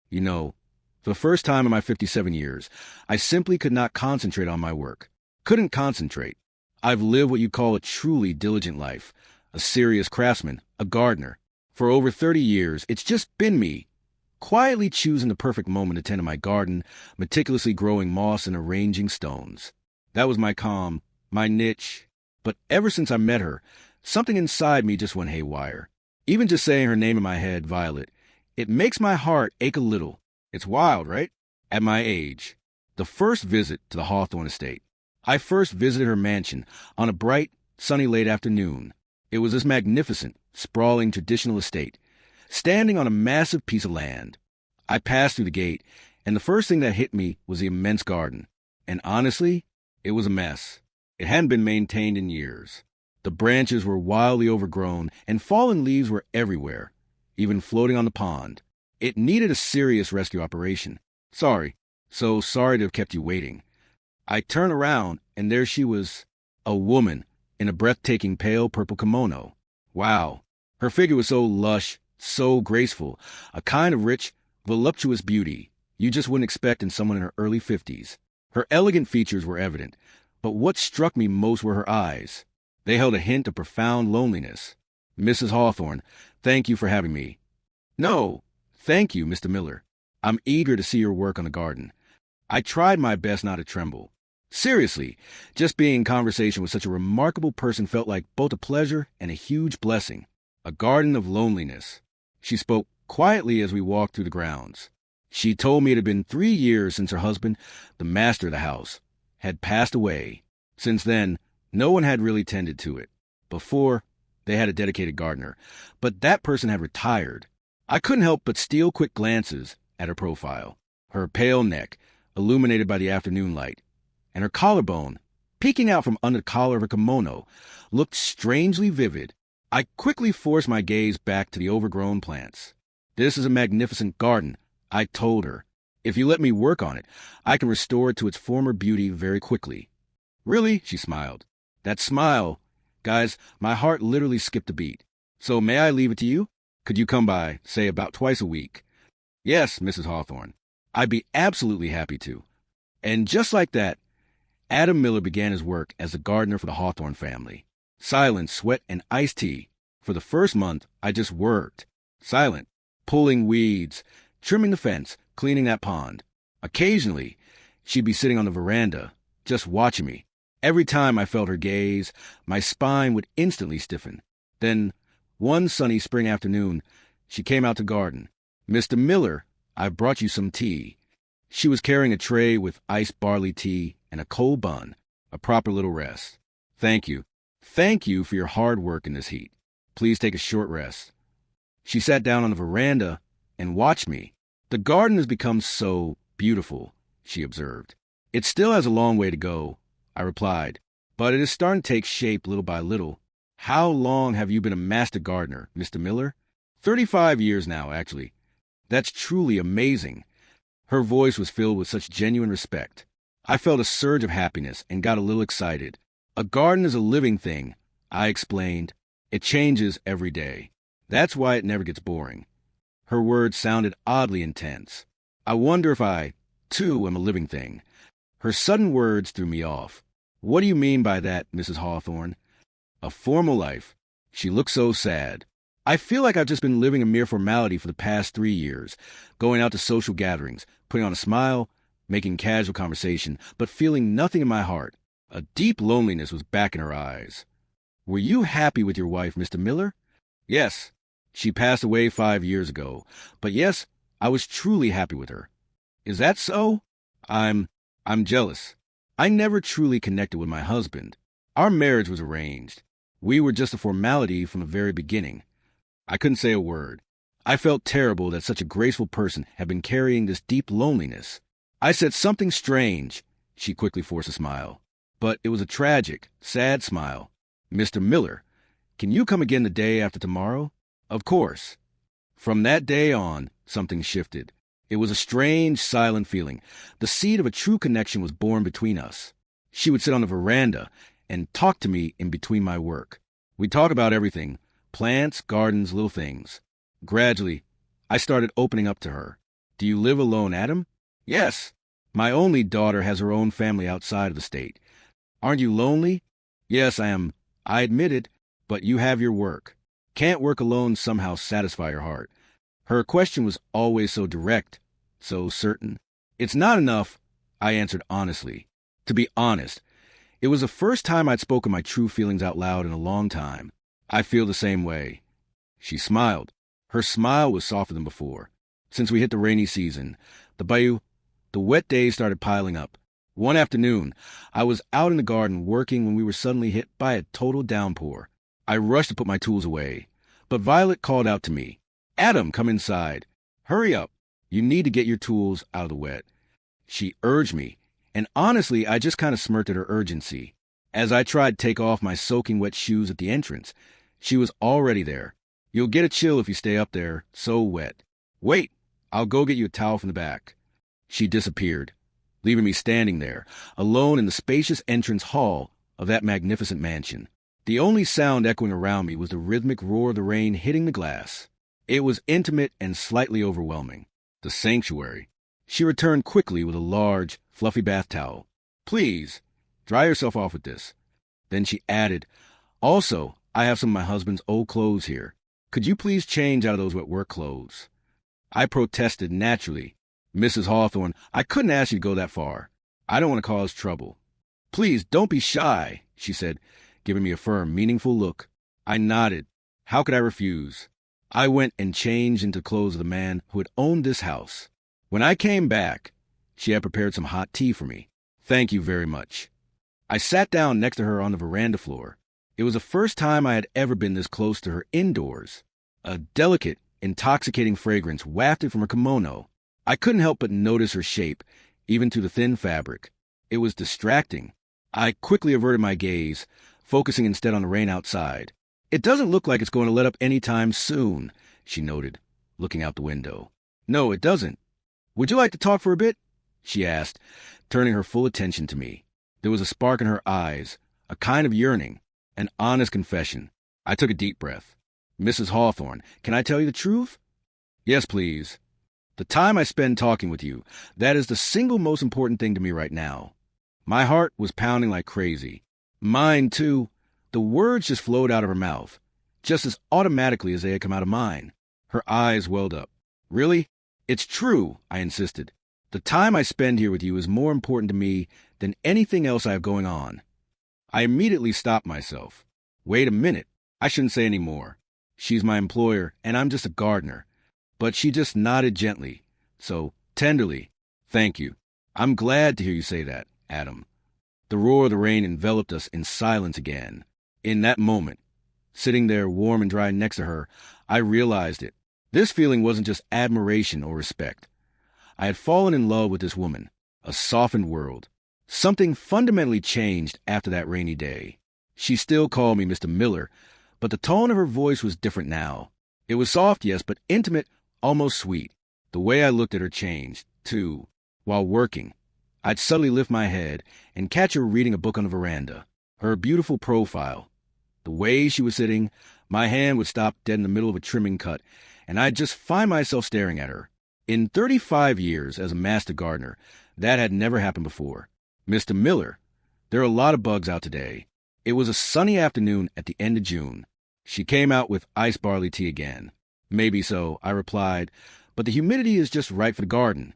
You know, for the first time in my 57 years, I simply could not concentrate on my work. Couldn't concentrate. I've lived what you call a truly diligent life, a serious craftsman, a gardener. For over 30 years, it's just been me, quietly choosing the perfect moment to tend to my garden, meticulously growing moss and arranging stones. That was my calm, my niche. But ever since I met her, something inside me just went haywire. Even just saying her name in my head, Violet, it makes my heart ache a little. It's wild, right? At my age, the first visit to the Hawthorne estate, I first visited her mansion on a bright, sunny late afternoon. It was this magnificent, sprawling traditional estate, standing on a massive piece of land. I passed through the gate, and the first thing that hit me was the immense garden. And honestly, it was a mess. It hadn't been maintained in years. The branches were wildly overgrown, and fallen leaves were everywhere, even floating on the pond. It needed a serious rescue operation. So sorry to have kept you waiting. I turned around, and there she was, a woman in a breathtaking pale purple kimono. Wow. Her figure was so lush, so graceful, a kind of rich, voluptuous beauty you just wouldn't expect in someone in her early 50s. Her elegant features were evident, but what struck me most were her eyes. They held a hint of profound loneliness. Mrs. Hawthorne, thank you for having me. No, thank you, Mr. Miller. I'm eager to see your work on the garden. I tried my best not to tremble. Seriously, just being in conversation with such a remarkable person felt like both a pleasure and a huge blessing. A garden of loneliness. She spoke quietly as we walked through the grounds. She told me it had been 3 years since her husband, the master of the house, had passed away. Since then, no one had really tended to it. Before, they had a dedicated gardener, but that person had retired. I couldn't help but steal quick glances at her profile. Her pale neck, illuminated by the afternoon light, and her collarbone, peeking out from under the collar of her kimono, looked strangely vivid. I quickly forced my gaze back to the overgrown plants. This is a magnificent garden, I told her. If you let me work on it, I can restore it to its former beauty very quickly. Really? She smiled. That smile, guys, my heart literally skipped a beat. So may I leave it to you? Could you come by, say, about twice a week? Yes, Mrs. Hawthorne. I'd be absolutely happy to. And just like that, Adam Miller began his work as a gardener for the Hawthorne family. Silent, sweat, and iced tea. For the first month, I just worked. Silent, pulling weeds, trimming the fence, cleaning that pond. Occasionally, she'd be sitting on the veranda, just watching me. Every time I felt her gaze, my spine would instantly stiffen. Then, one sunny spring afternoon, she came out to garden. Mr. Miller, I've brought you some tea. She was carrying a tray with iced barley tea and a cold bun, a proper little rest. Thank you. Thank you for your hard work in this heat. Please take a short rest. She sat down on the veranda and watched me. The garden has become so beautiful, she observed. It still has a long way to go, I replied, but it is starting to take shape little by little. How long have you been a master gardener, Mr. Miller? 35 years now, actually. That's truly amazing. Her voice was filled with such genuine respect. I felt a surge of happiness and got a little excited. A garden is a living thing, I explained. It changes every day. That's why it never gets boring. Her words sounded oddly intense. I wonder if I, too, am a living thing. Her sudden words threw me off. What do you mean by that, Mrs. Hawthorne? A formal life. She looked so sad. I feel like I've just been living a mere formality for the past 3 years, going out to social gatherings, putting on a smile, making casual conversation, but feeling nothing in my heart. A deep loneliness was back in her eyes. Were you happy with your wife, Mr. Miller? Yes. She passed away 5 years ago. But yes, I was truly happy with her. Is that so? I'm jealous. I never truly connected with my husband. Our marriage was arranged. We were just a formality from the very beginning. I couldn't say a word. I felt terrible that such a graceful person had been carrying this deep loneliness. I said something strange. She quickly forced a smile. But it was a tragic, sad smile. Mr. Miller, can you come again the day after tomorrow? Of course. From that day on, something shifted. It was a strange, silent feeling. The seed of a true connection was born between us. She would sit on the veranda and talk to me in between my work. We'd talk about everything, plants, gardens, little things. Gradually, I started opening up to her. Do you live alone, Adam? Yes. My only daughter has her own family outside of the state. Aren't you lonely? Yes, I am. I admit it, but you have your work. Can't work alone somehow satisfy your heart? Her question was always so direct, so certain. It's not enough, I answered honestly. To be honest, it was the first time I'd spoken my true feelings out loud in a long time. I feel the same way. She smiled. Her smile was softer than before. Since we hit the rainy season, the wet days started piling up. One afternoon, I was out in the garden working when we were suddenly hit by a total downpour. I rushed to put my tools away, but Violet called out to me, Adam, come inside. Hurry up. You need to get your tools out of the wet. She urged me, and honestly, I just kind of smirked at her urgency. As I tried to take off my soaking wet shoes at the entrance, she was already there. You'll get a chill if you stay up there, so wet. Wait, I'll go get you a towel from the back. She disappeared, leaving me standing there, alone in the spacious entrance hall of that magnificent mansion. The only sound echoing around me was the rhythmic roar of the rain hitting the glass. It was intimate and slightly overwhelming. The sanctuary. She returned quickly with a large, fluffy bath towel. Please, dry yourself off with this. Then she added, also, I have some of my husband's old clothes here. Could you please change out of those wet work clothes? I protested naturally. Mrs. Hawthorne, I couldn't ask you to go that far. I don't want to cause trouble. Please, don't be shy, she said, giving me a firm, meaningful look. I nodded. How could I refuse? I went and changed into clothes of the man who had owned this house. When I came back, she had prepared some hot tea for me. Thank you very much. I sat down next to her on the veranda floor. It was the first time I had ever been this close to her indoors. A delicate, intoxicating fragrance wafted from her kimono. I couldn't help but notice her shape, even to the thin fabric. It was distracting. I quickly averted my gaze, focusing instead on the rain outside. It doesn't look like it's going to let up any time soon, she noted, looking out the window. No, it doesn't. Would you like to talk for a bit? She asked, turning her full attention to me. There was a spark in her eyes, a kind of yearning, an honest confession. I took a deep breath. Mrs. Hawthorne, can I tell you the truth? Yes, please. The time I spend talking with you, that is the single most important thing to me right now. My heart was pounding like crazy. Mine, too. The words just flowed out of her mouth, just as automatically as they had come out of mine. Her eyes welled up. Really? It's true, I insisted. The time I spend here with you is more important to me than anything else I have going on. I immediately stopped myself. Wait a minute. I shouldn't say any more. She's my employer, and I'm just a gardener. But she just nodded gently, so tenderly. Thank you. I'm glad to hear you say that, Adam. The roar of the rain enveloped us in silence again. In that moment, sitting there warm and dry next to her, I realized it. This feeling wasn't just admiration or respect. I had fallen in love with this woman, a softened world. Something fundamentally changed after that rainy day. She still called me Mr. Miller, but the tone of her voice was different now. It was soft, yes, but intimate, almost sweet. The way I looked at her changed, too. While working, I'd suddenly lift my head and catch her reading a book on the veranda. Her beautiful profile. The way she was sitting, my hand would stop dead in the middle of a trimming cut, and I'd just find myself staring at her. In 35 years as a master gardener, that had never happened before. Mr. Miller, there are a lot of bugs out today. It was a sunny afternoon at the end of June. She came out with iced barley tea again. Maybe so, I replied, but the humidity is just right for the garden.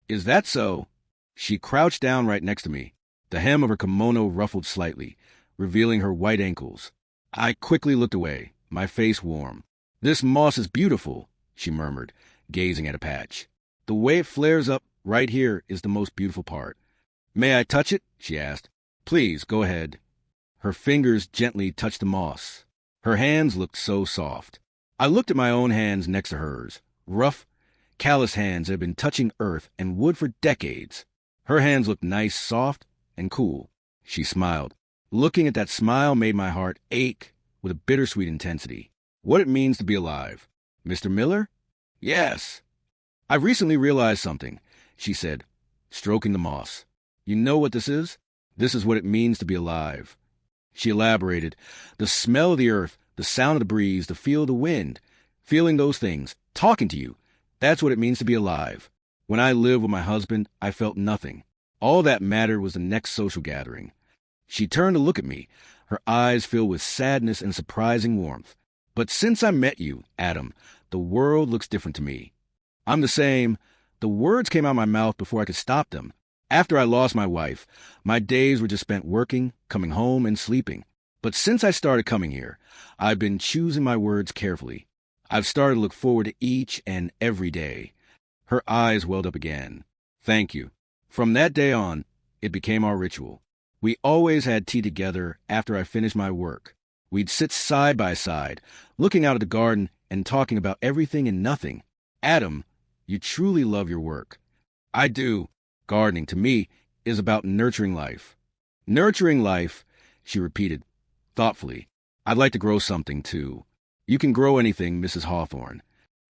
Is that so? She crouched down right next to me. The hem of her kimono ruffled slightly, revealing her white ankles. I quickly looked away, my face warm. This moss is beautiful, she murmured, gazing at a patch. The way it flares up right here is the most beautiful part. May I touch it? She asked. Please, go ahead. Her fingers gently touched the moss. Her hands looked so soft. I looked at my own hands next to hers, rough, callous hands that had been touching earth and wood for decades. Her hands looked nice, soft, and cool. She smiled. Looking at that smile made my heart ache with a bittersweet intensity. What it means to be alive. Mr. Miller? Yes. I've recently realized something, she said, stroking the moss. You know what this is? This is what it means to be alive. She elaborated. The smell of the earth, the sound of the breeze, the feel of the wind, feeling those things, talking to you. That's what it means to be alive. When I lived with my husband, I felt nothing. All that mattered was the next social gathering. She turned to look at me, her eyes filled with sadness and surprising warmth. But since I met you, Adam, the world looks different to me. I'm the same. The words came out of my mouth before I could stop them. After I lost my wife, my days were just spent working, coming home, and sleeping. But since I started coming here, I've been choosing my words carefully. I've started to look forward to each and every day. Her eyes welled up again. Thank you. From that day on, it became our ritual. We always had tea together after I finished my work. We'd sit side by side, looking out at the garden and talking about everything and nothing. Adam, you truly love your work. I do. Gardening, to me, is about nurturing life. Nurturing life, she repeated, thoughtfully. I'd like to grow something, too. You can grow anything, Mrs. Hawthorne.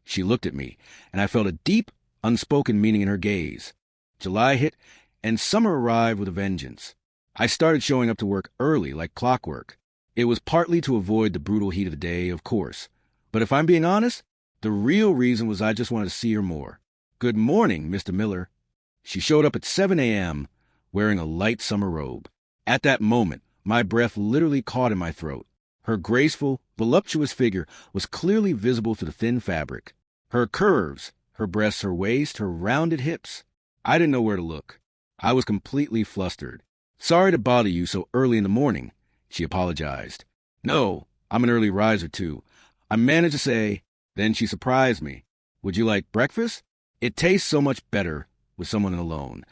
She looked at me, and I felt a deep, unspoken meaning in her gaze. July hit, and summer arrived with a vengeance. I started showing up to work early, like clockwork. It was partly to avoid the brutal heat of the day, of course. But if I'm being honest, the real reason was I just wanted to see her more. Good morning, Mr. Miller. She showed up at 7 a.m., wearing a light summer robe. At that moment, my breath literally caught in my throat. Her graceful, voluptuous figure was clearly visible through the thin fabric. Her curves, her breasts, her waist, her rounded hips. I didn't know where to look. I was completely flustered. Sorry to bother you so early in the morning, she apologized. No, I'm an early riser, too. I managed to say. Then she surprised me. Would you like breakfast? It tastes so much better with someone alone.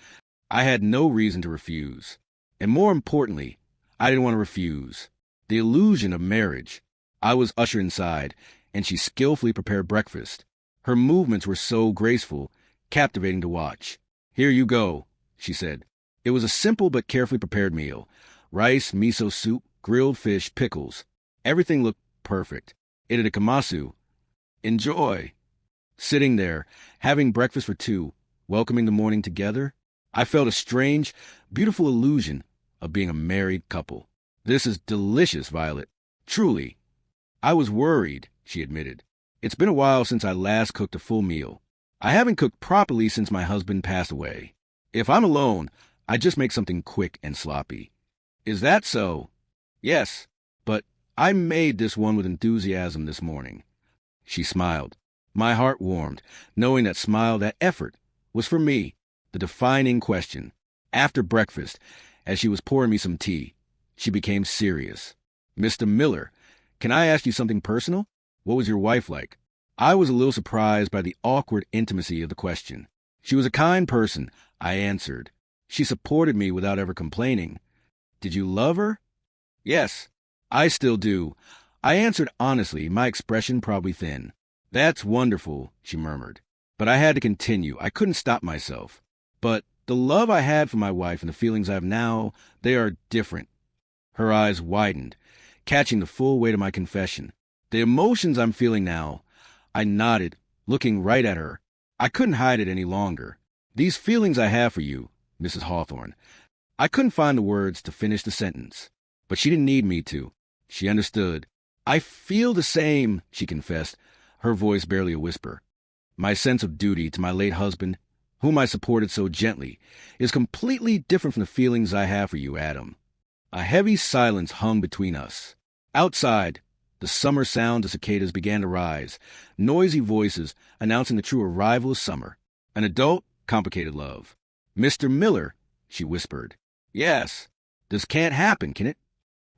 I had no reason to refuse. And more importantly, I didn't want to refuse. The illusion of marriage. I was ushered inside, and she skillfully prepared breakfast. Her movements were so graceful, captivating to watch. Here you go, she said. It was a simple but carefully prepared meal. Rice, miso soup, grilled fish, pickles. Everything looked perfect. It had a kamasu. Enjoy. Sitting there, having breakfast for two, welcoming the morning together, I felt a strange, beautiful illusion of being a married couple. This is delicious, Violet. Truly. I was worried, she admitted. It's been a while since I last cooked a full meal. I haven't cooked properly since my husband passed away. If I'm alone, I just make something quick and sloppy. Is that so? Yes, but I made this one with enthusiasm this morning. She smiled. My heart warmed, knowing that smile, that effort, was for me, the defining question. After breakfast, as she was pouring me some tea, she became serious. Mr. Miller, can I ask you something personal? What was your wife like? I was a little surprised by the awkward intimacy of the question. She was a kind person, I answered. She supported me without ever complaining. Did you love her? Yes, I still do. I answered honestly, my expression probably thin. That's wonderful, she murmured. But I had to continue. I couldn't stop myself. But the love I had for my wife and the feelings I have now, they are different. Her eyes widened, catching the full weight of my confession. The emotions I'm feeling now. I nodded, looking right at her. I couldn't hide it any longer. These feelings I have for you, Mrs. Hawthorne. I couldn't find the words to finish the sentence. But she didn't need me to. She understood. I feel the same, she confessed, her voice barely a whisper. My sense of duty to my late husband, whom I supported so gently, is completely different from the feelings I have for you, Adam. A heavy silence hung between us. Outside, the summer sound of cicadas began to rise, noisy voices announcing the true arrival of summer. An adult, complicated love. Mr. Miller, she whispered. Yes. This can't happen, can it?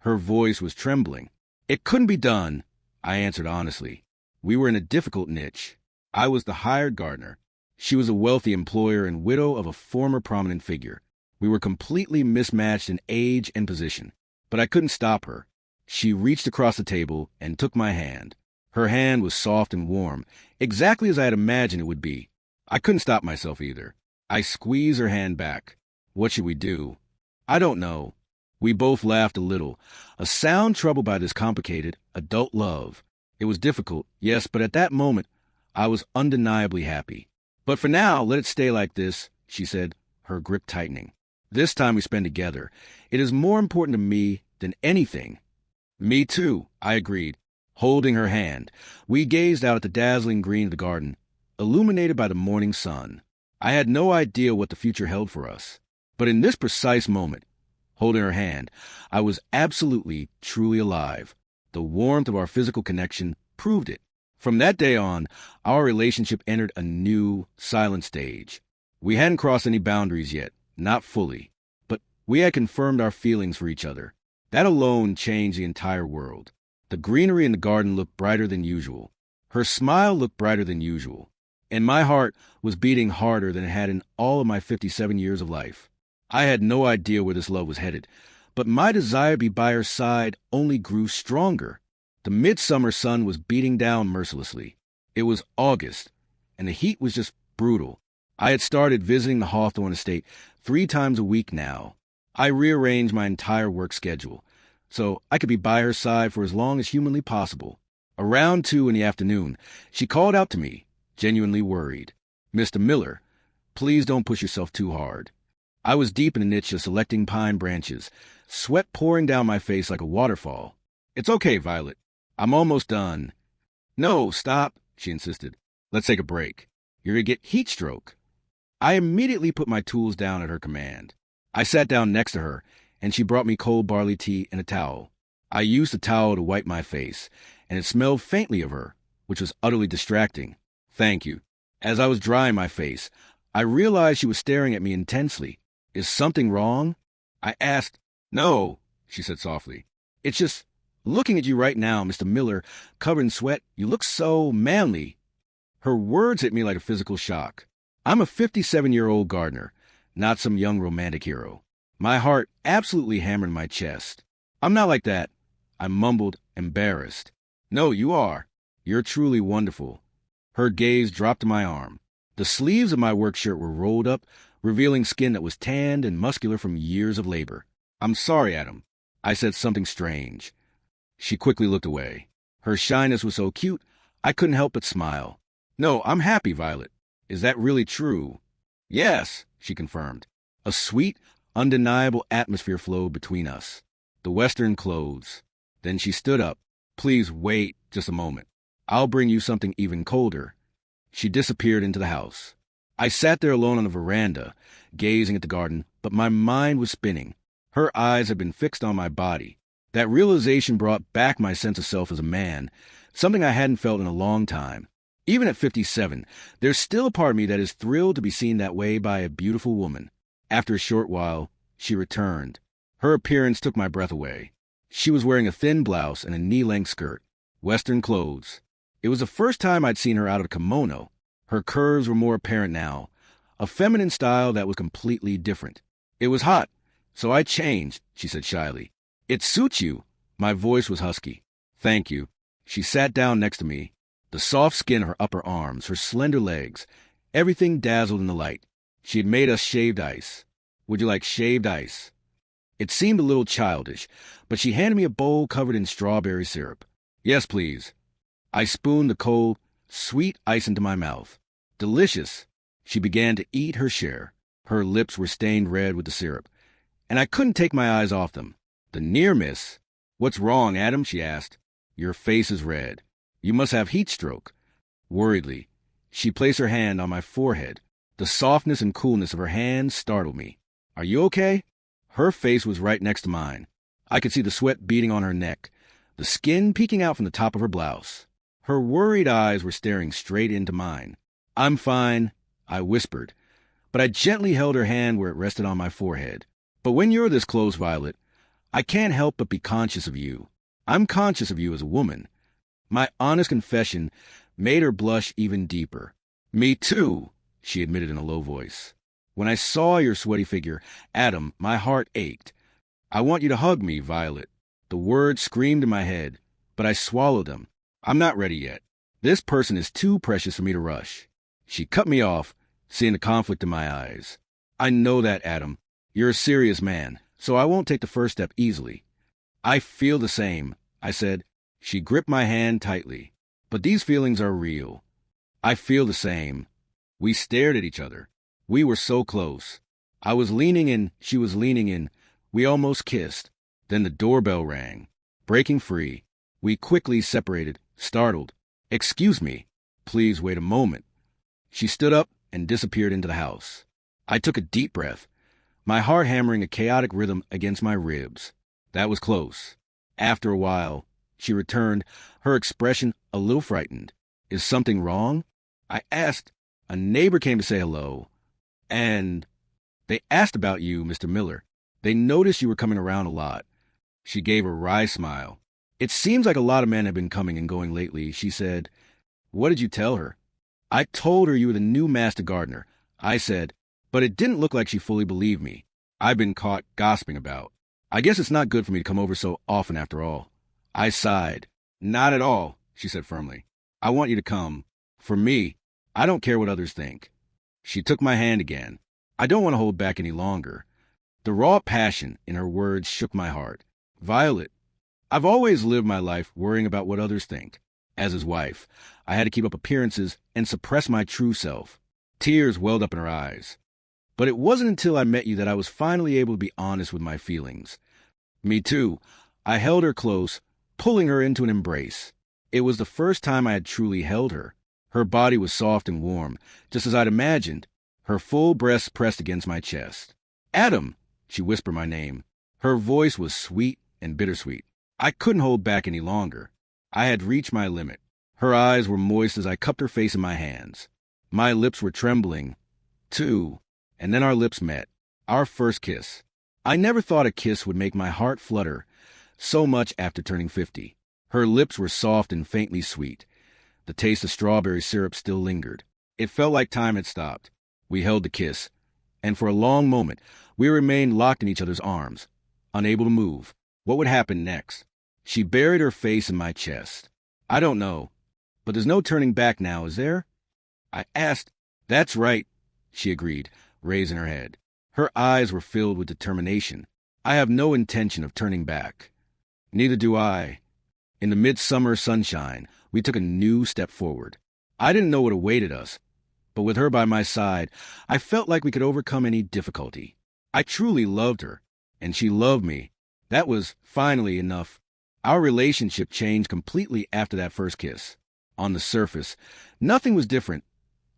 Her voice was trembling. It couldn't be done, I answered honestly. We were in a difficult niche. I was the hired gardener. She was a wealthy employer and widow of a former prominent figure. We were completely mismatched in age and position. But I couldn't stop her. She reached across the table and took my hand. Her hand was soft and warm, exactly as I had imagined it would be. I couldn't stop myself either. I squeezed her hand back. What should we do? I don't know. We both laughed a little, a sound troubled by this complicated, adult love. It was difficult, yes, but at that moment, I was undeniably happy. But for now, let it stay like this, she said, her grip tightening. This time we spend together. It is more important to me than anything. Me too, I agreed. Holding her hand, we gazed out at the dazzling green of the garden, illuminated by the morning sun. I had no idea what the future held for us. But in this precise moment, holding her hand, I was absolutely, truly alive. The warmth of our physical connection proved it. From that day on, our relationship entered a new, silent stage. We hadn't crossed any boundaries yet, not fully, but we had confirmed our feelings for each other. That alone changed the entire world. The greenery in the garden looked brighter than usual. Her smile looked brighter than usual. And my heart was beating harder than it had in all of my 57 years of life. I had no idea where this love was headed, but my desire to be by her side only grew stronger. The midsummer sun was beating down mercilessly. It was August, and the heat was just brutal. I had started visiting the Hawthorne estate 3 times a week now. I rearranged my entire work schedule, so I could be by her side for as long as humanly possible. Around 2 in the afternoon, she called out to me, genuinely worried. "Mr. Miller, please don't push yourself too hard." I was deep in a niche of selecting pine branches, sweat pouring down my face like a waterfall. "It's okay, Violet. I'm almost done." "No, stop," she insisted. "Let's take a break. You're going to get heat stroke." I immediately put my tools down at her command. I sat down next to her, and she brought me cold barley tea and a towel. I used the towel to wipe my face, and it smelled faintly of her, which was utterly distracting. "Thank you." As I was drying my face, I realized she was staring at me intensely. "Is something wrong?" I asked. "No," she said softly. "It's just, looking at you right now, Mr. Miller, covered in sweat, you look so manly." Her words hit me like a physical shock. I'm a 57-year-old gardener, not some young romantic hero. My heart absolutely hammered my chest. "I'm not like that," I mumbled, embarrassed. "No, you are. You're truly wonderful." Her gaze dropped to my arm. The sleeves of my work shirt were rolled up, revealing skin that was tanned and muscular from years of labor. "I'm sorry, Adam." I said something strange. She quickly looked away. Her shyness was so cute, I couldn't help but smile. "No, I'm happy, Violet." "Is that really true?" "Yes," she confirmed. A sweet, undeniable atmosphere flowed between us. The Western clothes. Then she stood up. "Please wait just a moment. I'll bring you something even colder." She disappeared into the house. I sat there alone on the veranda, gazing at the garden, but my mind was spinning. Her eyes had been fixed on my body. That realization brought back my sense of self as a man, something I hadn't felt in a long time. Even at 57, there's still a part of me that is thrilled to be seen that way by a beautiful woman. After a short while, she returned. Her appearance took my breath away. She was wearing a thin blouse and a knee-length skirt. Western clothes. It was the first time I'd seen her out of a kimono. Her curves were more apparent now, a feminine style that was completely different. "It was hot, so I changed," she said shyly. "It suits you." My voice was husky. "Thank you." She sat down next to me. The soft skin of her upper arms, her slender legs, everything dazzled in the light. She had made us shaved ice. "Would you like shaved ice?" It seemed a little childish, but she handed me a bowl covered in strawberry syrup. "Yes, please." I spooned the cold, sweet ice into my mouth. Delicious. She began to eat her share. Her lips were stained red with the syrup, and I couldn't take my eyes off them. The near miss. "What's wrong, Adam?" she asked. "Your face is red. You must have heat stroke." Worriedly, she placed her hand on my forehead. The softness and coolness of her hand startled me. "Are you okay?" Her face was right next to mine. I could see the sweat beading on her neck, the skin peeking out from the top of her blouse. Her worried eyes were staring straight into mine. "I'm fine," I whispered, but I gently held her hand where it rested on my forehead. "But when you're this close, Violet, I can't help but be conscious of you. I'm conscious of you as a woman." My honest confession made her blush even deeper. "Me too," she admitted in a low voice. "When I saw your sweaty figure, Adam, my heart ached. I want you to hug me, Violet." The words screamed in my head, but I swallowed them. "I'm not ready yet. This person is too precious for me to rush." She cut me off, seeing the conflict in my eyes. "I know that, Adam. You're a serious man, so I won't take the first step easily." "I feel the same," I said. She gripped my hand tightly. "But these feelings are real." "I feel the same." We stared at each other. We were so close. I was leaning in, she was leaning in. We almost kissed. Then the doorbell rang. Breaking free, we quickly separated, startled. "Excuse me." "Please wait a moment." She stood up and disappeared into the house. I took a deep breath, my heart hammering a chaotic rhythm against my ribs. That was close. After a while, she returned, her expression a little frightened. Is something wrong? I asked. A neighbor came to say hello, and they asked about you, Mr. Miller. They noticed you were coming around a lot. She gave a wry smile. It seems like a lot of men have been coming and going lately, she said. What did you tell her? I told her you were the new master gardener, I said, but it didn't look like she fully believed me. I've been caught gossiping about. I guess it's not good for me to come over so often after all. I sighed. Not at all, she said firmly. I want you to come. For me, I don't care what others think. She took my hand again. I don't want to hold back any longer. The raw passion in her words shook my heart. Violet, I've always lived my life worrying about what others think. As his wife, I had to keep up appearances and suppress my true self. Tears welled up in her eyes. But it wasn't until I met you that I was finally able to be honest with my feelings. Me too. I held her close, pulling her into an embrace. It was the first time I had truly held her. Her body was soft and warm, just as I'd imagined, her full breast pressed against my chest. Adam, she whispered my name. Her voice was sweet and bittersweet. I couldn't hold back any longer. I had reached my limit. Her eyes were moist as I cupped her face in my hands. My lips were trembling, too, and then our lips met. Our first kiss. I never thought a kiss would make my heart flutter so much after turning 50. Her lips were soft and faintly sweet. The taste of strawberry syrup still lingered. It felt like time had stopped. We held the kiss, and for a long moment, we remained locked in each other's arms, unable to move. What would happen next? She buried her face in my chest. I don't know, but there's no turning back now, is there? I asked. That's right, she agreed, raising her head. Her eyes were filled with determination. I have no intention of turning back. Neither do I. In the midsummer sunshine, we took a new step forward. I didn't know what awaited us, but with her by my side, I felt like we could overcome any difficulty. I truly loved her, and she loved me. That was finally enough. Our relationship changed completely after that first kiss. On the surface, nothing was different.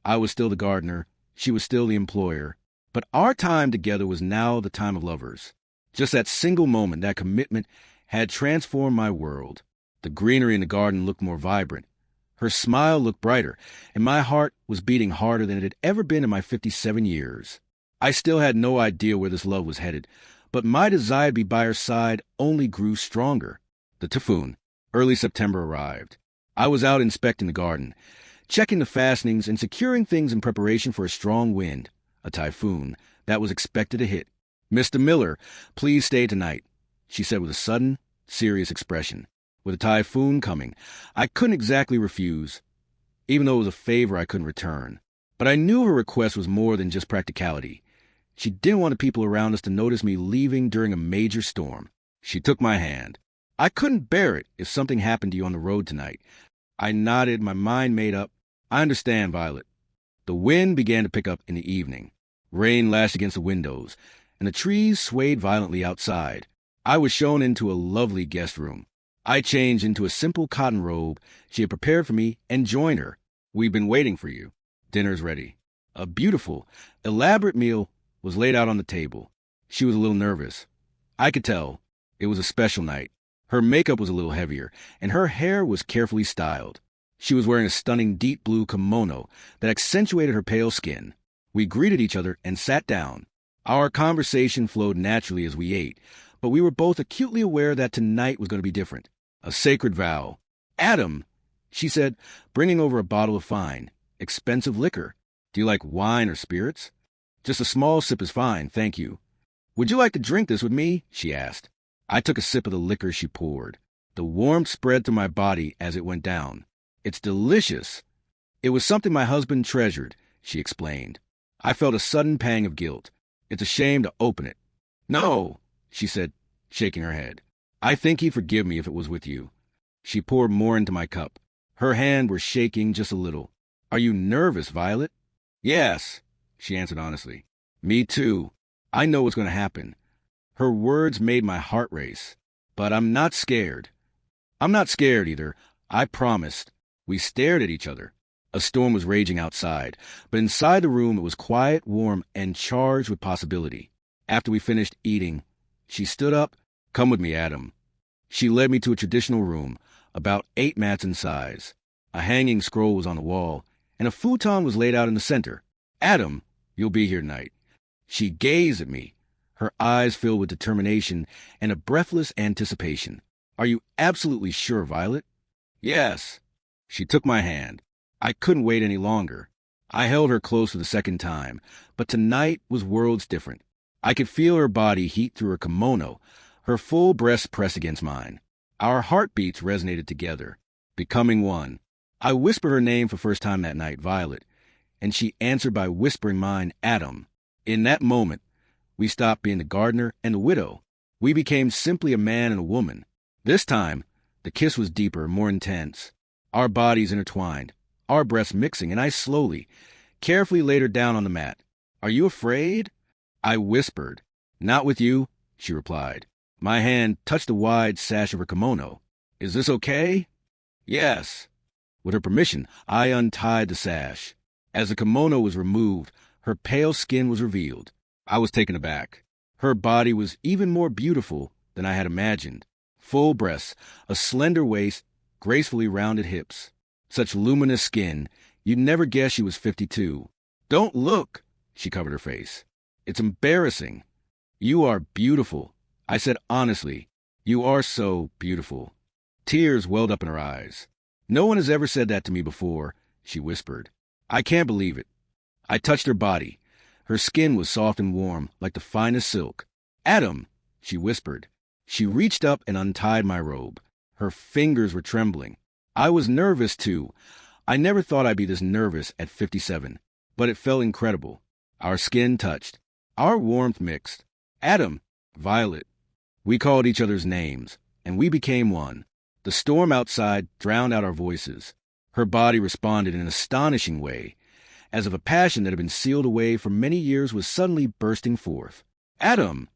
I was still the gardener, she was still the employer, but our time together was now the time of lovers. Just that single moment, that commitment, had transformed my world. The greenery in the garden looked more vibrant. Her smile looked brighter, and my heart was beating harder than it had ever been in my 57 years. I still had no idea where this love was headed, but my desire to be by her side only grew stronger. The typhoon. Early September arrived. I was out inspecting the garden, checking the fastenings and securing things in preparation for a strong wind, a typhoon, that was expected to hit. Mr. Miller, please stay tonight, she said with a sudden, serious expression. With a typhoon coming, I couldn't exactly refuse, even though it was a favor I couldn't return. But I knew her request was more than just practicality. She didn't want the people around us to notice me leaving during a major storm. She took my hand. I couldn't bear it if something happened to you on the road tonight. I nodded, my mind made up. I understand, Violet. The wind began to pick up in the evening. Rain lashed against the windows, and the trees swayed violently outside. I was shown into a lovely guest room. I changed into a simple cotton robe she had prepared for me and joined her. We've been waiting for you. Dinner's ready. A beautiful, elaborate meal was laid out on the table. She was a little nervous. I could tell. It was a special night. Her makeup was a little heavier, and her hair was carefully styled. She was wearing a stunning deep blue kimono that accentuated her pale skin. We greeted each other and sat down. Our conversation flowed naturally as we ate, but we were both acutely aware that tonight was going to be different. A sacred vow. Adam, she said, bringing over a bottle of fine, expensive liquor. Do you like wine or spirits? Just a small sip is fine, thank you. Would you like to drink this with me? She asked. I took a sip of the liquor she poured. The warmth spread through my body as it went down. It's delicious. It was something my husband treasured, she explained. I felt a sudden pang of guilt. It's a shame to open it. No, she said, shaking her head. I think he'd forgive me if it was with you. She poured more into my cup. Her hand was shaking just a little. Are you nervous, Violet? Yes, she answered honestly. Me too. I know what's going to happen. Her words made my heart race. But I'm not scared. I'm not scared either. I promised. We stared at each other. A storm was raging outside, but inside the room it was quiet, warm, and charged with possibility. After we finished eating, she stood up. "Come with me, Adam." She led me to a traditional room, about 8 mats in size. A hanging scroll was on the wall, and a futon was laid out in the center. "Adam, you'll be here tonight." She gazed at me, her eyes filled with determination and a breathless anticipation. "Are you absolutely sure, Violet?" "Yes." She took my hand. I couldn't wait any longer. I held her close for the second time, but tonight was worlds different. I could feel her body heat through her kimono, her full breast pressed against mine. Our heartbeats resonated together, becoming one. I whispered her name for the first time that night, Violet, and she answered by whispering mine, Adam. In that moment, we stopped being the gardener and the widow. We became simply a man and a woman. This time, the kiss was deeper, more intense. Our bodies intertwined, our breaths mixing, and I slowly, carefully laid her down on the mat. "Are you afraid?" I whispered. "Not with you," she replied. My hand touched the wide sash of her kimono. "Is this okay?" "Yes." With her permission, I untied the sash. As the kimono was removed, her pale skin was revealed. I was taken aback. Her body was even more beautiful than I had imagined. Full breasts, a slender waist, gracefully rounded hips. Such luminous skin, you'd never guess she was 52. "Don't look," she covered her face. "It's embarrassing." "You are beautiful," I said honestly. "You are so beautiful." Tears welled up in her eyes. "No one has ever said that to me before," she whispered. "I can't believe it." I touched her body. Her skin was soft and warm, like the finest silk. "Adam," she whispered. She reached up and untied my robe. Her fingers were trembling. I was nervous, too. I never thought I'd be this nervous at 57, but it felt incredible. Our skin touched. Our warmth mixed. "Adam," "Violet." We called each other's names, and we became one. The storm outside drowned out our voices. Her body responded in an astonishing way, as if a passion that had been sealed away for many years was suddenly bursting forth. "Adam!"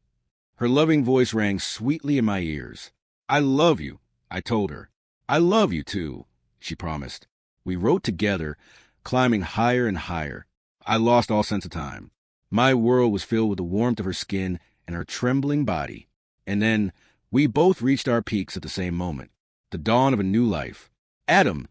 Her loving voice rang sweetly in my ears. "I love you," I told her. "I love you, too," she promised. We rode together, climbing higher and higher. I lost all sense of time. My world was filled with the warmth of her skin and her trembling body. And then we both reached our peaks at the same moment, the dawn of a new life. "Adam!"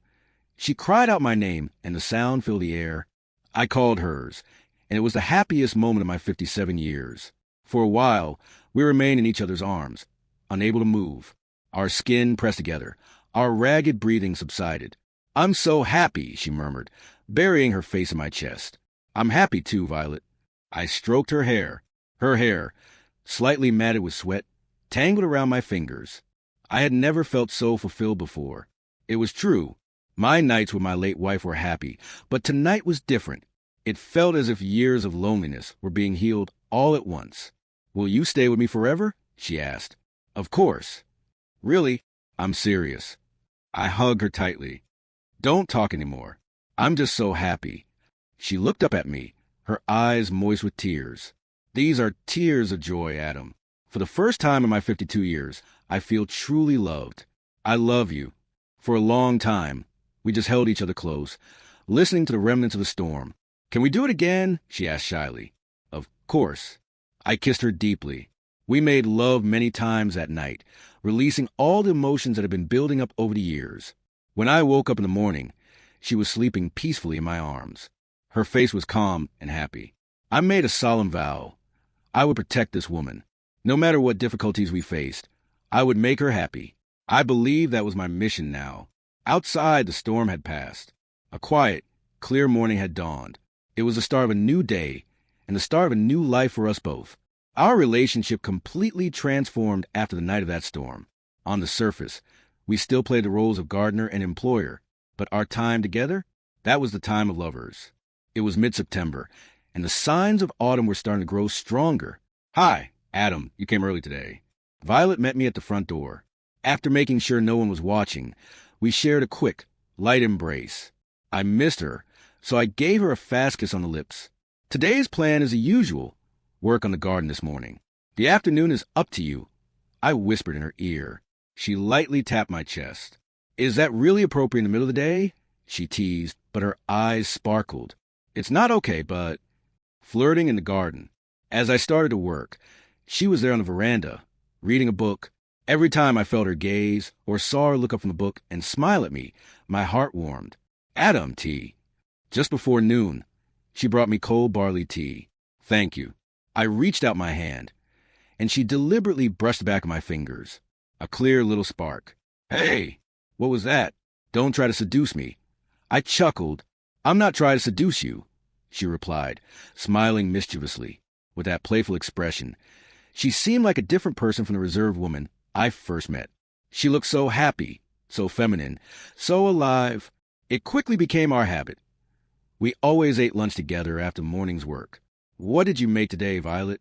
She cried out my name, and the sound filled the air. I called hers, and it was the happiest moment of my 57 years. For a while, we remained in each other's arms, unable to move. Our skin pressed together. Our ragged breathing subsided. "I'm so happy," she murmured, burying her face in my chest. "I'm happy too, Violet." I stroked her hair, slightly matted with sweat, tangled around my fingers. I had never felt so fulfilled before. It was true. My nights with my late wife were happy, but tonight was different. It felt as if years of loneliness were being healed all at once. "Will you stay with me forever?" she asked. "Of course." "Really?" "I'm serious." I hugged her tightly. "Don't talk anymore. I'm just so happy." She looked up at me, her eyes moist with tears. "These are tears of joy, Adam. For the first time in my 52 years, I feel truly loved. I love you." For a long time, we just held each other close, listening to the remnants of the storm. "Can we do it again?" she asked shyly. "Of course." I kissed her deeply. We made love many times that night, releasing all the emotions that had been building up over the years. When I woke up in the morning, she was sleeping peacefully in my arms. Her face was calm and happy. I made a solemn vow. I would protect this woman. No matter what difficulties we faced, I would make her happy. I believed that was my mission now. Outside, the storm had passed. A quiet, clear morning had dawned. It was the start of a new day and the start of a new life for us both. Our relationship completely transformed after the night of that storm. On the surface, we still played the roles of gardener and employer, but our time together, that was the time of lovers. It was mid-September, and the signs of autumn were starting to grow stronger. "Hi, Adam, you came early today." Violet met me at the front door. After making sure no one was watching, we shared a quick, light embrace. I missed her, so I gave her a fast kiss on the lips. "Today's plan is the usual. Work on the garden this morning. The afternoon is up to you," I whispered in her ear. She lightly tapped my chest. "Is that really appropriate in the middle of the day?" she teased, but her eyes sparkled. It's not okay, but... Flirting in the garden. As I started to work, she was there on the veranda, reading a book. Every time I felt her gaze or saw her look up from the book and smile at me, my heart warmed. Adam, tea. Just before noon, she brought me cold barley tea. Thank you. I reached out my hand, and she deliberately brushed the back of my fingers. A clear little spark. Hey, what was that? Don't try to seduce me. I chuckled. I'm not trying to seduce you, she replied, smiling mischievously, with that playful expression. She seemed like a different person from the reserved woman I first met. She looked so happy, so feminine, so alive. It quickly became our habit. We always ate lunch together after morning's work. What did you make today, Violet?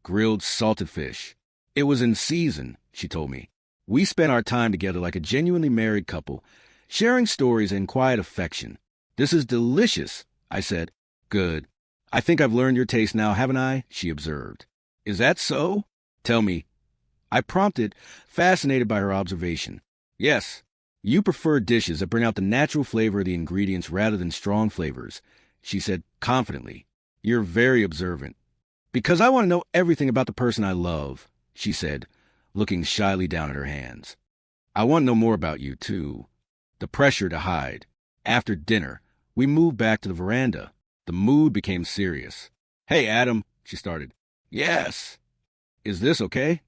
Grilled salted fish. It was in season, she told me. We spent our time together like a genuinely married couple, sharing stories and quiet affection. This is delicious, I said. Good. I think I've learned your taste now, haven't I? She observed. Is that so? Tell me. I prompted, fascinated by her observation. Yes. You prefer dishes that bring out the natural flavor of the ingredients rather than strong flavors, she said confidently. You're very observant. Because I want to know everything about the person I love, she said, looking shyly down at her hands. I want to know more about you, too. The pressure to hide. After dinner, we moved back to the veranda. The mood became serious. Hey, Adam, she started. Yes. Is this okay?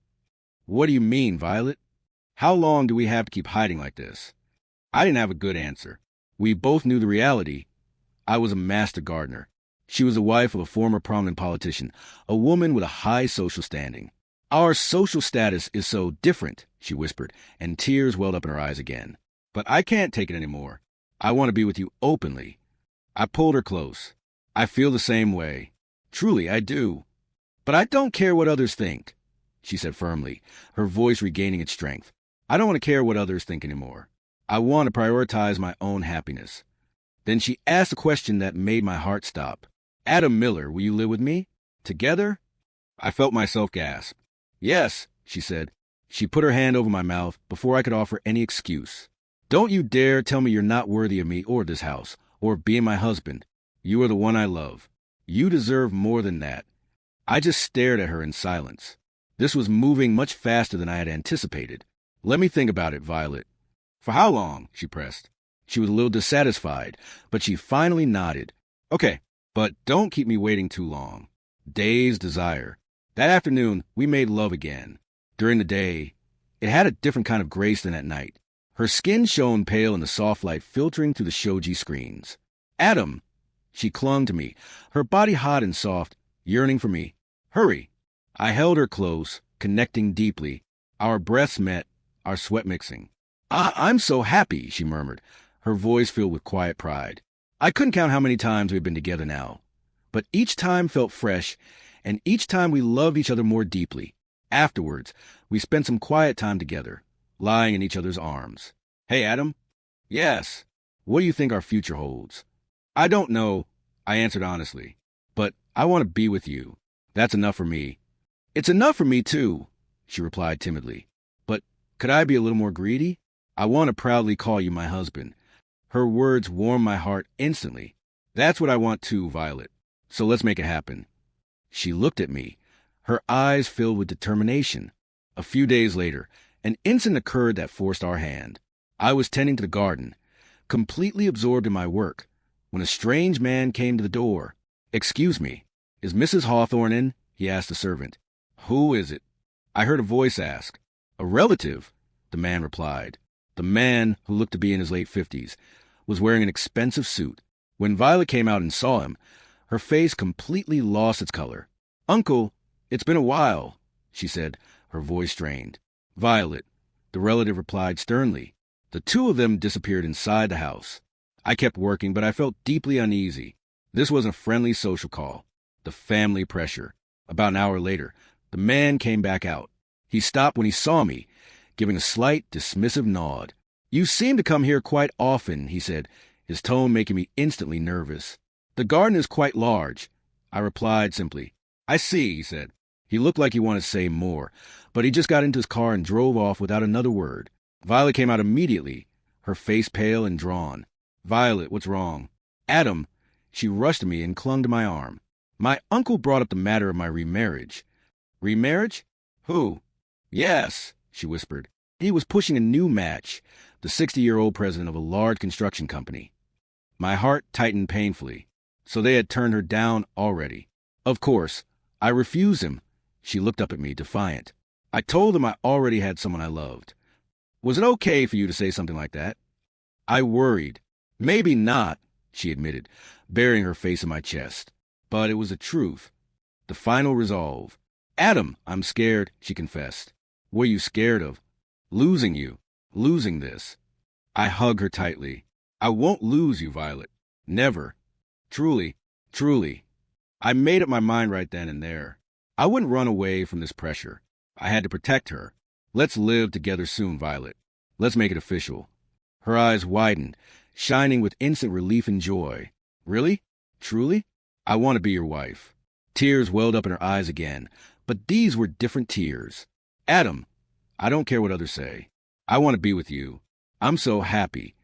What do you mean, Violet? How long do we have to keep hiding like this? I didn't have a good answer. We both knew the reality. I was a master gardener. She was the wife of a former prominent politician, a woman with a high social standing. Our social status is so different, she whispered, and tears welled up in her eyes again. But I can't take it anymore. I want to be with you openly. I pulled her close. I feel the same way. Truly, I do. But I don't care what others think, she said firmly, her voice regaining its strength. I don't want to care what others think anymore. I want to prioritize my own happiness. Then she asked a question that made my heart stop. Adam Miller, will you live with me? Together? I felt myself gasp. Yes, she said. She put her hand over my mouth before I could offer any excuse. Don't you dare tell me you're not worthy of me or this house, or of being my husband. You are the one I love. You deserve more than that. I just stared at her in silence. This was moving much faster than I had anticipated. Let me think about it, Violet. For how long? She pressed. She was a little dissatisfied, but she finally nodded. Okay, but don't keep me waiting too long. Day's desire. That afternoon, we made love again. During the day, it had a different kind of grace than at night. Her skin shone pale in the soft light filtering through the shoji screens. Adam! She clung to me, her body hot and soft, yearning for me. Hurry! I held her close, connecting deeply. Our breaths met, our sweat mixing. I'm so happy, she murmured, her voice filled with quiet pride. I couldn't count how many times we'd been together now. But each time felt fresh, and each time we loved each other more deeply. Afterwards, we spent some quiet time together, lying in each other's arms. Hey, Adam? Yes. What do you think our future holds? I don't know, I answered honestly. But I want to be with you. That's enough for me. It's enough for me, too, she replied timidly. But could I be a little more greedy? I want to proudly call you my husband. Her words warmed my heart instantly. That's what I want too, Violet. So let's make it happen. She looked at me, her eyes filled with determination. A few days later, an incident occurred that forced our hand. I was tending to the garden, completely absorbed in my work, when a strange man came to the door. Excuse me, is Mrs. Hawthorne in? He asked the servant. Who is it? I heard a voice ask. A relative, the man replied. The man, who looked to be in his late 50s, was wearing an expensive suit. When Violet came out and saw him, her face completely lost its color. Uncle, it's been a while, she said, her voice strained. Violet, the relative replied sternly. The two of them disappeared inside the house. I kept working, but I felt deeply uneasy. This wasn't a friendly social call. The family pressure. About an hour later, the man came back out. He stopped when he saw me, giving a slight, dismissive nod. You seem to come here quite often, he said, his tone making me instantly nervous. The garden is quite large. I replied simply. I see, he said. He looked like he wanted to say more, but he just got into his car and drove off without another word. Violet came out immediately, her face pale and drawn. Violet, what's wrong? Adam, she rushed to me and clung to my arm. My uncle brought up the matter of my remarriage. Remarriage? Who? Yes, she whispered. He was pushing a new match, the 60-year-old president of a large construction company. My heart tightened painfully. So they had turned her down already. Of course, I refused him. She looked up at me, defiant. I told him I already had someone I loved. Was it okay for you to say something like that? I worried. Maybe not, she admitted, burying her face in my chest. But it was the truth. The final resolve. Adam, I'm scared, she confessed. What are you scared of? Losing you. Losing this. I hugged her tightly. I won't lose you, Violet. Never. Truly, truly. I made up my mind right then and there. I wouldn't run away from this pressure. I had to protect her. Let's live together soon, Violet. Let's make it official. Her eyes widened, shining with instant relief and joy. Really? Truly? I want to be your wife. Tears welled up in her eyes again, but these were different tears. Adam, I don't care what others say. I want to be with you. I'm so happy.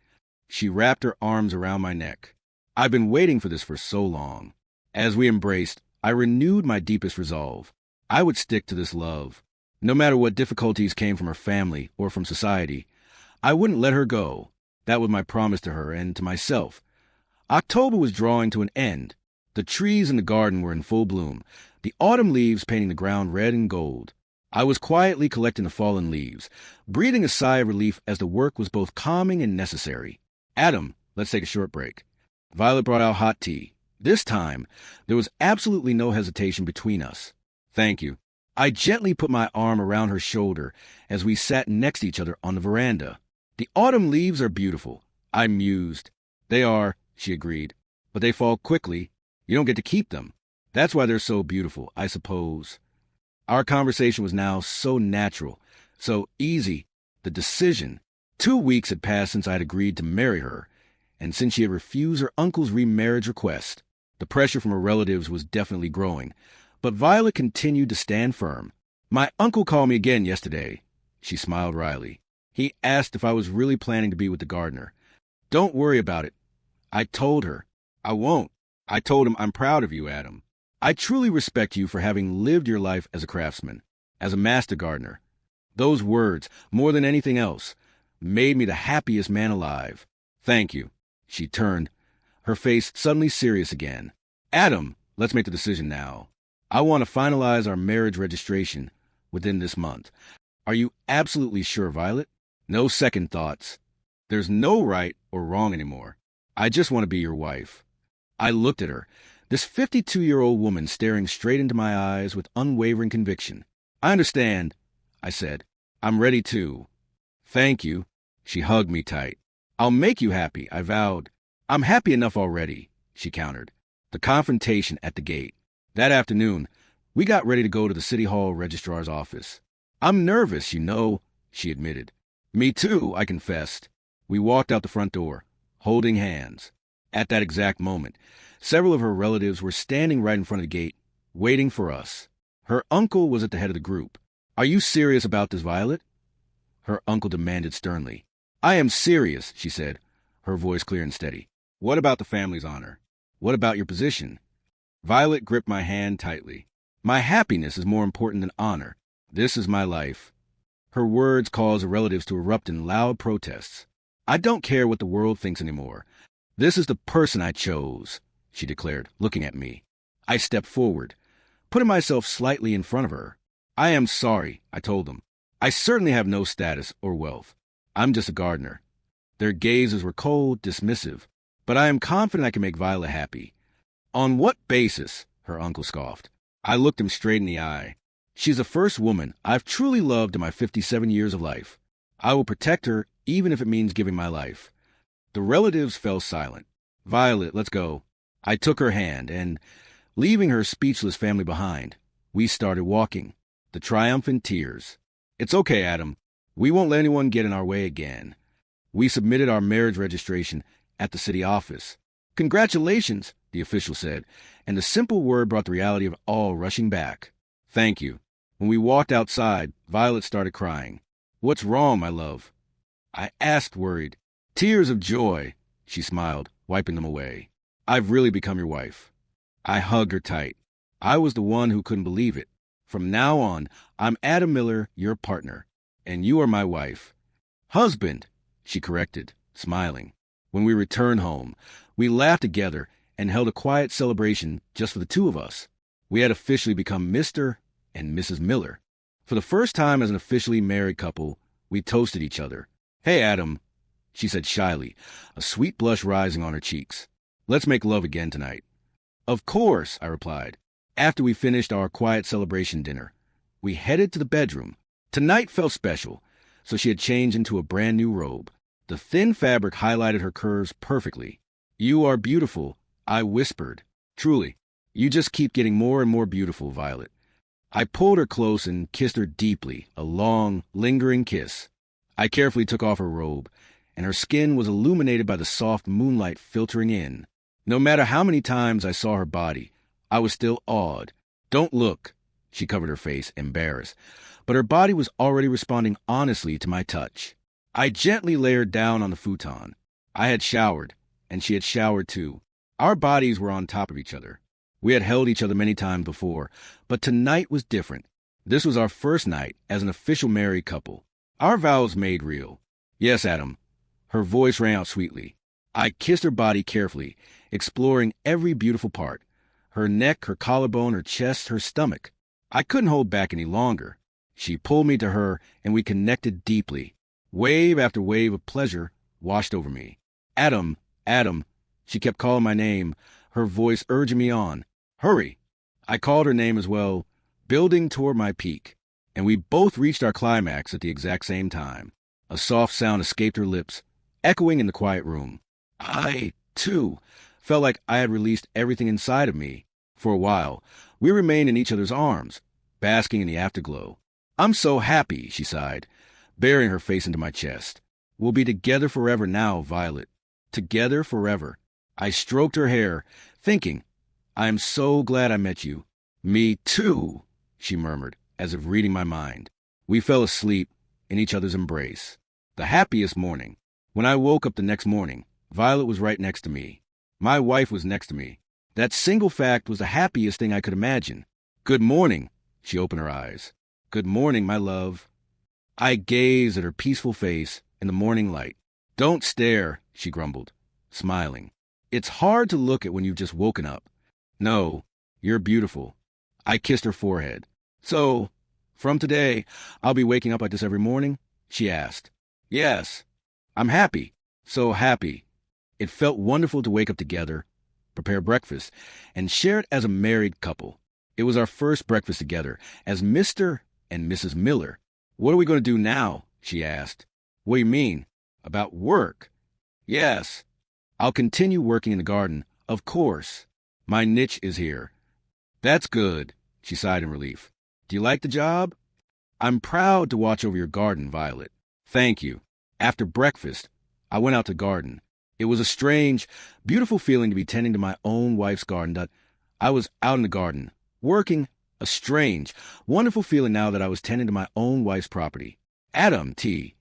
She wrapped her arms around my neck. I've been waiting for this for so long. As we embraced, I renewed my deepest resolve. I would stick to this love. No matter what difficulties came from her family or from society, I wouldn't let her go. That was my promise to her and to myself. October was drawing to an end. The trees in the garden were in full bloom, the autumn leaves painting the ground red and gold. I was quietly collecting the fallen leaves, breathing a sigh of relief as the work was both calming and necessary. Adam, let's take a short break. Violet brought out hot tea. This time, there was absolutely no hesitation between us. Thank you. I gently put my arm around her shoulder as we sat next to each other on the veranda. The autumn leaves are beautiful, I mused. They are, she agreed, but they fall quickly. You don't get to keep them. That's why they're so beautiful, I suppose. Our conversation was now so natural, so easy. The decision. 2 weeks had passed since I had agreed to marry her, and since she had refused her uncle's remarriage request. The pressure from her relatives was definitely growing, but Violet continued to stand firm. My uncle called me again yesterday. She smiled wryly. He asked if I was really planning to be with the gardener. Don't worry about it. I told her. I won't. I told him I'm proud of you, Adam. I truly respect you for having lived your life as a craftsman, as a master gardener. Those words, more than anything else, made me the happiest man alive. Thank you. She turned, her face suddenly serious again. Adam, let's make the decision now. I want to finalize our marriage registration within this month. Are you absolutely sure, Violet? No second thoughts. There's no right or wrong anymore. I just want to be your wife. I looked at her, this 52-year-old woman staring straight into my eyes with unwavering conviction. I understand, I said. I'm ready too. Thank you. She hugged me tight. I'll make you happy, I vowed. I'm happy enough already, she countered. The confrontation at the gate. That afternoon, we got ready to go to the City Hall registrar's office. I'm nervous, you know, she admitted. Me too, I confessed. We walked out the front door, holding hands. At that exact moment, several of her relatives were standing right in front of the gate, waiting for us. Her uncle was at the head of the group. Are you serious about this, Violet? Her uncle demanded sternly. I am serious, she said, her voice clear and steady. What about the family's honor? What about your position? Violet gripped my hand tightly. My happiness is more important than honor. This is my life. Her words caused the relatives to erupt in loud protests. I don't care what the world thinks anymore. This is the person I chose, she declared, looking at me. I stepped forward, putting myself slightly in front of her. I am sorry, I told them. I certainly have no status or wealth. I'm just a gardener. Their gazes were cold, dismissive, but I am confident I can make Violet happy. On what basis? Her uncle scoffed. I looked him straight in the eye. She's the first woman I've truly loved in my 57 years of life. I will protect her, even if it means giving my life. The relatives fell silent. Violet, let's go. I took her hand, and, leaving her speechless family behind, we started walking, the triumphant tears. It's okay, Adam. We won't let anyone get in our way again. We submitted our marriage registration at the city office. Congratulations, the official said, and the simple word brought the reality of it all rushing back. Thank you. When we walked outside, Violet started crying. What's wrong, my love? I asked, worried. Tears of joy. she smiled, wiping them away. I've really become your wife. I hugged her tight. I was the one who couldn't believe it. From now on, I'm Adam Miller, your partner, and you are my wife. Husband, she corrected, smiling. When we returned home, we laughed together and held a quiet celebration just for the two of us. We had officially become Mr. and Mrs. Miller. For the first time as an officially married couple, we toasted each other. Hey, Adam, she said shyly, a sweet blush rising on her cheeks. Let's make love again tonight. Of course, I replied. After we finished our quiet celebration dinner, we headed to the bedroom. Tonight felt special, so she had changed into a brand new robe. The thin fabric highlighted her curves perfectly. You are beautiful, I whispered. Truly, you just keep getting more and more beautiful, Violet. I pulled her close and kissed her deeply, a long, lingering kiss. I carefully took off her robe, and her skin was illuminated by the soft moonlight filtering in. No matter how many times I saw her body, I was still awed. Don't look, she covered her face, embarrassed, but her body was already responding honestly to my touch. I gently lay her down on the futon. I had showered, and she had showered too. Our bodies were on top of each other. We had held each other many times before, but tonight was different. This was our first night as an official married couple. Our vows made real. Yes, Adam. Her voice rang out sweetly. I kissed her body carefully, exploring every beautiful part. Her neck, her collarbone, her chest, her stomach. I couldn't hold back any longer. She pulled me to her, and we connected deeply. Wave after wave of pleasure washed over me. Adam, Adam. She kept calling my name, her voice urging me on. Hurry. I called her name as well, building toward my peak, and we both reached our climax at the exact same time. A soft sound escaped her lips, echoing in the quiet room. I, too, felt like I had released everything inside of me. For a while, we remained in each other's arms, basking in the afterglow. I'm so happy, she sighed, burying her face into my chest. We'll be together forever now, Violet. Together forever. I stroked her hair, thinking, I am so glad I met you. Me too, she murmured, as if reading my mind. We fell asleep in each other's embrace. The happiest morning. When I woke up the next morning, Violet was right next to me. My wife was next to me. That single fact was the happiest thing I could imagine. Good morning, she opened her eyes. Good morning, my love. I gazed at her peaceful face in the morning light. Don't stare, she grumbled, smiling. It's hard to look at when you've just woken up. No, you're beautiful. I kissed her forehead. So, from today, I'll be waking up like this every morning? She asked. Yes. I'm happy. So happy. It felt wonderful to wake up together, prepare breakfast, and share it as a married couple. It was our first breakfast together as Mr. and Mrs. Miller. What are we going to do now? She asked. What do you mean? About work? Yes. I'll continue working in the garden, of course. My niche is here. That's good, she sighed in relief. Do you like the job? I'm proud to watch over your garden, Violet. Thank you. After breakfast, I went out to garden. It was a strange, beautiful feeling to be tending to my own wife's garden. I was out in the garden, working, a strange, wonderful feeling now that I was tending to my own wife's property. Adam, T.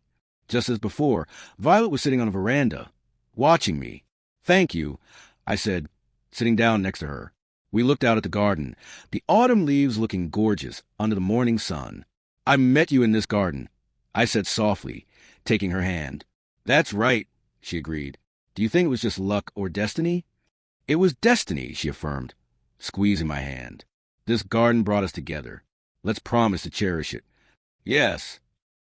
Just as before, Violet was sitting on a veranda, watching me. Thank you, I said, sitting down next to her. We looked out at the garden, the autumn leaves looking gorgeous under the morning sun. I met you in this garden, I said softly, taking her hand. That's right, she agreed. Do you think it was just luck or destiny? It was destiny, she affirmed, squeezing my hand. This garden brought us together. Let's promise to cherish it. Yes.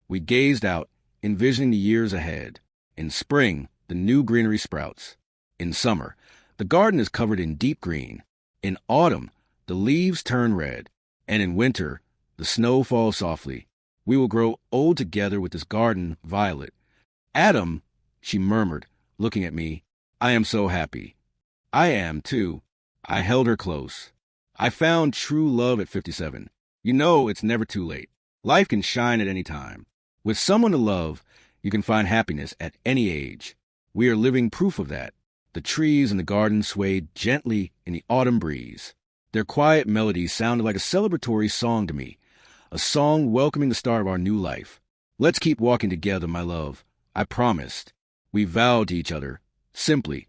We gazed out, envisioning the years ahead. In spring, the new greenery sprouts. In summer, the garden is covered in deep green. In autumn, the leaves turn red. And in winter, the snow falls softly. We will grow old together with this garden, Violet. Adam, she murmured, looking at me, I am so happy. I am, too. I held her close. I found true love at 57. You know it's never too late. Life can shine at any time. With someone to love, you can find happiness at any age. We are living proof of that. The trees in the garden swayed gently in the autumn breeze. Their quiet melodies sounded like a celebratory song to me, a song welcoming the start of our new life. Let's keep walking together, my love. I promised. We vowed to each other, Simply,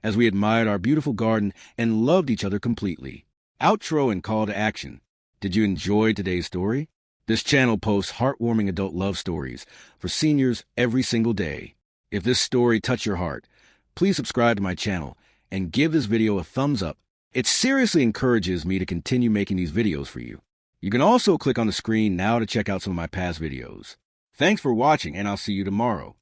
as we admired our beautiful garden and loved each other completely. Outro and call to action. Did you enjoy today's story? This channel posts heartwarming adult love stories for seniors every single day. If this story touched your heart, please subscribe to my channel and give this video a thumbs up. It seriously encourages me to continue making these videos for you. You can also click on the screen now to check out some of my past videos. Thanks for watching, and I'll see you tomorrow.